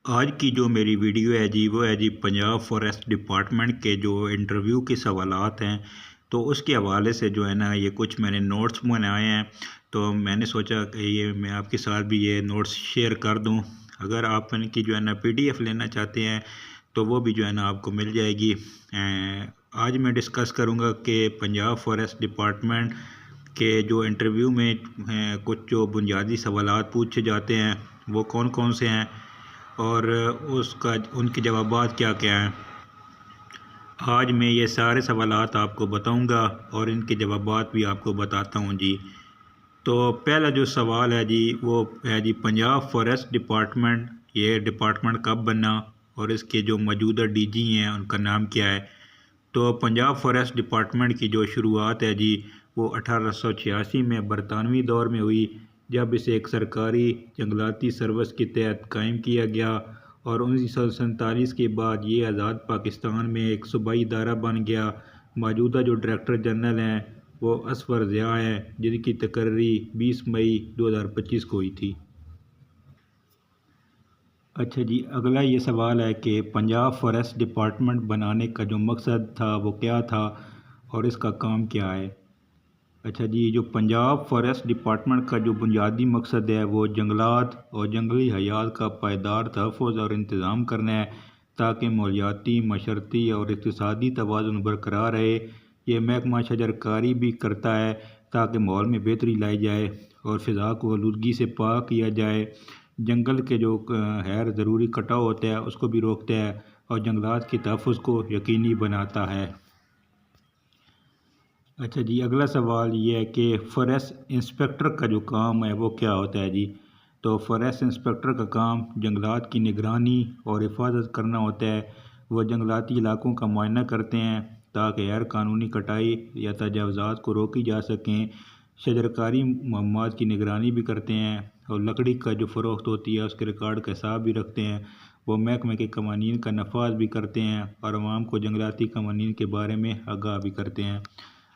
آج کی جو میری ویڈیو ہے جی وہ ہے جی پنجاب فارسٹ ڈپارٹمنٹ کے جو انٹرویو کے سوالات ہیں، تو اس کے حوالے سے جو ہے نا یہ کچھ میں نے نوٹس بنائے ہیں، تو میں نے سوچا کہ یہ میں آپ کے ساتھ بھی یہ نوٹس شیئر کر دوں۔ اگر آپ ان کی جو ہے نا PDF لینا چاہتے ہیں تو وہ بھی جو ہے نا آپ کو مل جائے گی۔ آج میں ڈسکس کروں گا کہ پنجاب فارسٹ ڈپارٹمنٹ کے جو انٹرویو میں کچھ جو بنیادی سوالات پوچھے جاتے ہیں وہ کون کون سے ہیں، اور ان کے جوابات کیا کیا ہیں۔ آج میں یہ سارے سوالات آپ کو بتاؤں گا اور ان کے جوابات بھی آپ کو بتاتا ہوں جی۔ تو پہلا جو سوال ہے جی وہ ہے جی پنجاب فارسٹ ڈپارٹمنٹ، یہ ڈپارٹمنٹ کب بنا اور اس کے جو موجودہ DG ہیں ان کا نام کیا ہے۔ تو پنجاب فارسٹ ڈپارٹمنٹ کی جو شروعات ہے جی وہ 1886 میں برطانوی دور میں ہوئی، جب اسے ایک سرکاری جنگلاتی سروس کے تحت قائم کیا گیا، اور 1947 کے بعد یہ آزاد پاکستان میں ایک صوبائی ادارہ بن گیا۔ موجودہ جو ڈائریکٹر جنرل ہیں وہ اصفر ضیاء ہیں، جن کی تقرری 20 مئی 2025 کو ہوئی تھی۔ اچھا جی، اگلا یہ سوال ہے کہ پنجاب فارسٹ ڈپارٹمنٹ بنانے کا جو مقصد تھا وہ کیا تھا اور اس کا کام کیا ہے۔ اچھا جی، جو پنجاب فارسٹ ڈپارٹمنٹ کا جو بنیادی مقصد ہے وہ جنگلات اور جنگلی حیات کا پائیدار تحفظ اور انتظام کرنا ہے، تاکہ ماحولیاتی، معاشرتی اور اقتصادی توازن برقرار رہے۔ یہ محکمہ شجر کاری بھی کرتا ہے تاکہ ماحول میں بہتری لائی جائے اور فضا کو آلودگی سے پاک کیا جائے۔ جنگل کے جو غیر ضروری کٹاؤ ہوتا ہے اس کو بھی روکتا ہے اور جنگلات کے تحفظ کو یقینی بناتا ہے۔ اچھا جی، اگلا سوال یہ ہے کہ فارسٹ انسپیکٹر کا جو کام ہے وہ کیا ہوتا ہے جی۔ تو فارسٹ انسپیکٹر کا کام جنگلات کی نگرانی اور حفاظت کرنا ہوتا ہے۔ وہ جنگلاتی علاقوں کا معائنہ کرتے ہیں تاکہ غیر قانونی کٹائی یا تجاوزات کو روکی جا سکیں۔ شجرکاری مہمات کی نگرانی بھی کرتے ہیں اور لکڑی کا جو فروخت ہوتی ہے اس کے ریکارڈ کا حساب بھی رکھتے ہیں۔ وہ محکمے کے قوانین کا نفاذ بھی کرتے ہیں اور عوام کو جنگلاتی قوانین کے بارے میں آگاہ بھی کرتے ہیں۔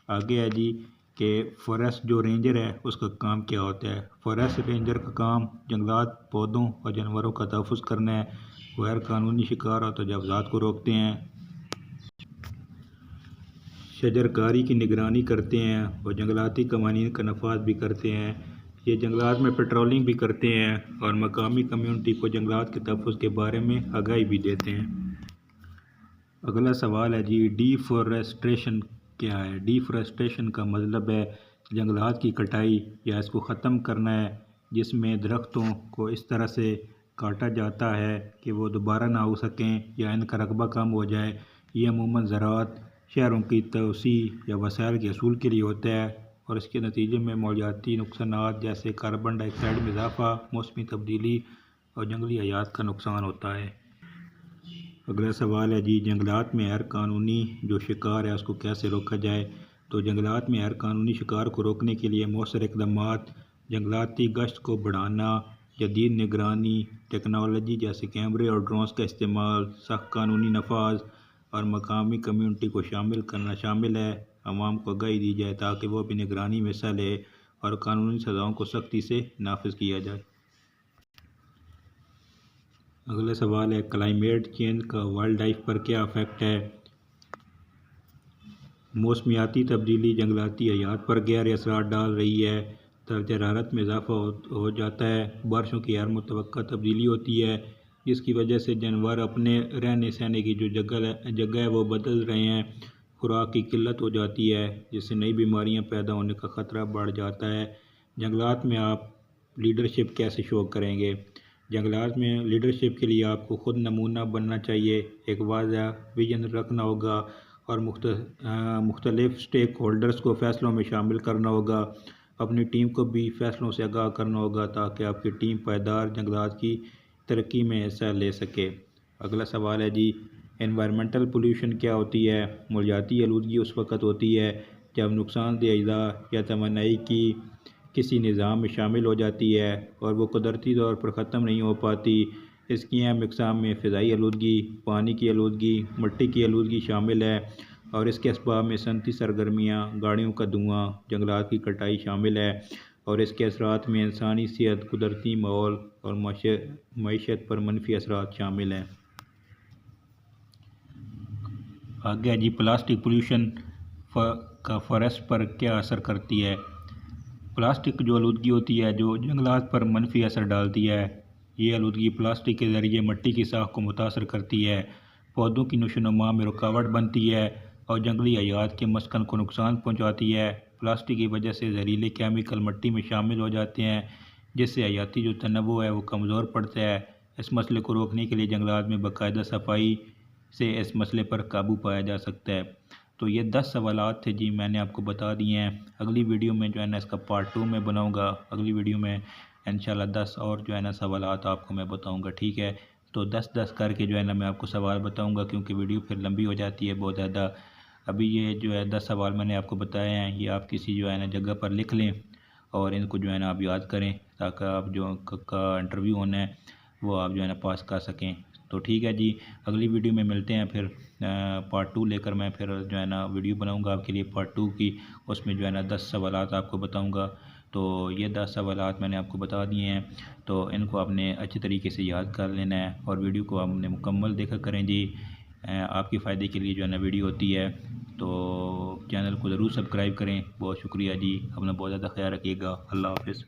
آگے ہے جی کہ فارسٹ جو رینجر ہے اس کا کام کیا ہوتا ہے۔ فارسٹ رینجر کا کام جنگلات، پودوں اور جانوروں کا تحفظ کرنا ہے۔ غیر قانونی شکار اور تجاوزات کو روکتے ہیں، شجرکاری کی نگرانی کرتے ہیں اور جنگلاتی قوانین کا نفاذ بھی کرتے ہیں۔ یہ جنگلات میں پیٹرولنگ بھی کرتے ہیں اور مقامی کمیونٹی کو جنگلات کے تحفظ کے بارے میں آگاہی بھی دیتے ہیں۔ اگلا سوال ہے جی ڈی فارسٹریشن کیا ہے۔ ڈی فارسٹریشن کا مطلب ہے جنگلات کی کٹائی یا اس کو ختم کرنا ہے، جس میں درختوں کو اس طرح سے کاٹا جاتا ہے کہ وہ دوبارہ نہ ہو سکیں یا ان کا رقبہ کم ہو جائے۔ یہ عموماً زراعت، شہروں کی توسیع یا وسائل کے حصول کے لیے ہوتا ہے، اور اس کے نتیجے میں ماحولیاتی نقصانات جیسے کاربن ڈائی آکسائڈ میں اضافہ، موسمی تبدیلی اور جنگلی حیات کا نقصان ہوتا ہے۔ اگلا سوال ہے جی جنگلات میں غیر قانونی جو شکار ہے اس کو کیسے روکا جائے۔ تو جنگلات میں غیر قانونی شکار کو روکنے کے لیے مؤثر اقدامات، جنگلاتی گشت کو بڑھانا، جدید نگرانی ٹیکنالوجی جیسے کیمرے اور ڈرونز کا استعمال، سخت قانونی نفاذ اور مقامی کمیونٹی کو شامل کرنا شامل ہے۔ عوام کو آگاہی دی جائے تاکہ وہ بھی نگرانی میں حصہ لے اور قانونی سزاؤں کو سختی سے نافذ کیا جائے۔ اگلا سوال ہے کلائمیٹ چینج کا وائلڈ لائف پر کیا افیکٹ ہے۔ موسمیاتی تبدیلی جنگلاتی حیات پر گہرے اثرات ڈال رہی ہے۔ درجہ حرارت میں اضافہ ہو جاتا ہے، بارشوں کی غیر متوقع تبدیلی ہوتی ہے، جس کی وجہ سے جانور اپنے رہنے سہنے کی جو جگہ ہے وہ بدل رہے ہیں۔ خوراک کی قلت ہو جاتی ہے جس سے نئی بیماریاں پیدا ہونے کا خطرہ بڑھ جاتا ہے۔ جنگلات میں آپ لیڈرشپ کیسے شو کریں گے۔ جنگلات میں لیڈرشپ کے لیے آپ کو خود نمونہ بننا چاہیے، ایک واضح ویژن رکھنا ہوگا اور مختلف سٹیک ہولڈرز کو فیصلوں میں شامل کرنا ہوگا۔ اپنی ٹیم کو بھی فیصلوں سے آگاہ کرنا ہوگا تاکہ آپ کی ٹیم پائیدار جنگلات کی ترقی میں حصہ لے سکے۔ اگلا سوال ہے جی انوائرمنٹل پولیوشن کیا ہوتی ہے۔ ماحولیاتی آلودگی اس وقت ہوتی ہے جب نقصان دہ اجزاء یا توانائی کی کسی نظام میں شامل ہو جاتی ہے اور وہ قدرتی طور پر ختم نہیں ہو پاتی۔ اس کی اہم اقسام میں فضائی آلودگی، پانی کی آلودگی، مٹی کی آلودگی شامل ہے، اور اس کے اسباب میں صنعتی سرگرمیاں، گاڑیوں کا دھواں، جنگلات کی کٹائی شامل ہے۔ اور اس کے اثرات میں انسانی صحت، قدرتی ماحول اور معیشت پر منفی اثرات شامل ہیں۔ آگے جی پلاسٹک پولوشن کا فارسٹ پر کیا اثر کرتی ہے۔ پلاسٹک جو آلودگی ہوتی ہے جو جنگلات پر منفی اثر ڈالتی ہے۔ یہ آلودگی پلاسٹک کے ذریعے مٹی کی ساخت کو متاثر کرتی ہے، پودوں کی نشو و نما میں رکاوٹ بنتی ہے اور جنگلی حیات کے مسکن کو نقصان پہنچاتی ہے۔ پلاسٹک کی وجہ سے زہریلے کیمیکل مٹی میں شامل ہو جاتے ہیں جس سے حیاتی جو تنوع ہے وہ کمزور پڑتا ہے۔ اس مسئلے کو روکنے کے لیے جنگلات میں باقاعدہ صفائی سے اس مسئلے پر قابو پایا جا سکتا ہے۔ تو یہ 10 سوالات تھے جی، میں نے آپ کو بتا دیے ہیں۔ اگلی ویڈیو میں جو ہے نا اس کا پارٹ 2 میں بناؤں گا۔ اگلی ویڈیو میں انشاءاللہ 10 اور جو ہے نا سوالات آپ کو میں بتاؤں گا، ٹھیک ہے؟ تو 10 کر کے جو ہے نا میں آپ کو سوال بتاؤں گا کیونکہ ویڈیو پھر لمبی ہو جاتی ہے بہت زیادہ۔ ابھی یہ جو ہے 10 سوال میں نے آپ کو بتائے ہیں، یہ آپ کسی جو ہے نا جگہ پر لکھ لیں اور ان کو جو ہے نا آپ یاد کریں تاکہ آپ جو کا انٹرویو ہونا ہے وہ آپ جو ہے نا پاس کر سکیں۔ تو ٹھیک ہے جی، اگلی ویڈیو میں ملتے ہیں پھر پارٹ 2 لے کر میں پھر جو ہے نا ویڈیو بناؤں گا آپ کے لیے پارٹ 2 کی، اس میں جو ہے نا 10 سوالات آپ کو بتاؤں گا۔ تو یہ 10 سوالات میں نے آپ کو بتا دیے ہیں، تو ان کو آپ نے اچھی طریقے سے یاد کر لینا ہے اور ویڈیو کو آپ نے مکمل دیکھا کریں جی، آپ کے فائدے کے لیے جو ہے نا ویڈیو ہوتی ہے۔ تو چینل کو ضرور سبسکرائب کریں۔ بہت شکریہ جی، اپنا بہت زیادہ خیال رکھیے گا۔ اللہ حافظ۔